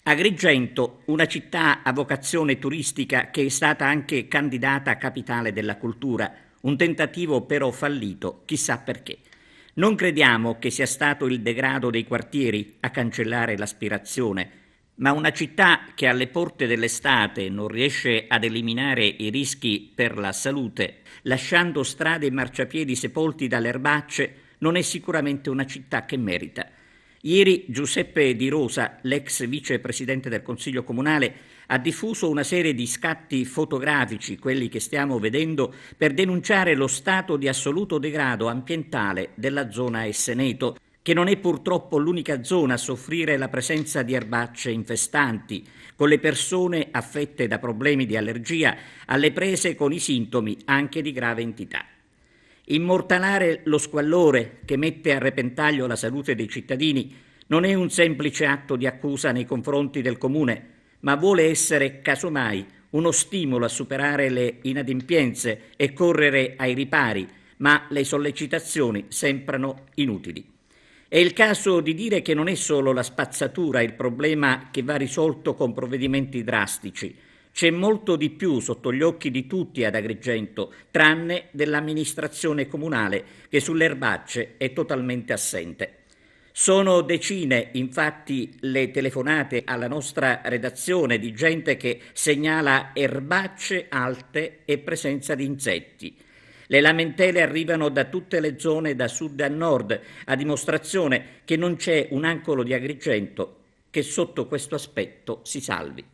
Agrigento, una città a vocazione turistica che è stata anche candidata a capitale della cultura, un tentativo però fallito, chissà perché. Non crediamo che sia stato il degrado dei quartieri a cancellare l'aspirazione, ma una città che alle porte dell'estate non riesce ad eliminare i rischi per la salute, lasciando strade e marciapiedi sepolti dalle erbacce, non è sicuramente una città che merita. Ieri Giuseppe Di Rosa, l'ex vicepresidente del Consiglio Comunale, ha diffuso una serie di scatti fotografici, quelli che stiamo vedendo, per denunciare lo stato di assoluto degrado ambientale della zona Esseneto, che non è purtroppo l'unica zona a soffrire la presenza di erbacce infestanti, con le persone affette da problemi di allergia alle prese con i sintomi anche di grave entità. Immortalare lo squallore che mette a repentaglio la salute dei cittadini non è un semplice atto di accusa nei confronti del Comune, ma vuole essere, casomai, uno stimolo a superare le inadempienze e correre ai ripari, ma le sollecitazioni sembrano inutili. È il caso di dire che non è solo la spazzatura il problema che va risolto con provvedimenti drastici. C'è molto di più sotto gli occhi di tutti ad Agrigento, tranne dell'amministrazione comunale che sulle erbacce è totalmente assente. Sono decine, infatti, le telefonate alla nostra redazione di gente che segnala erbacce alte e presenza di insetti. Le lamentele arrivano da tutte le zone, da sud a nord, a dimostrazione che non c'è un angolo di Agrigento che sotto questo aspetto si salvi.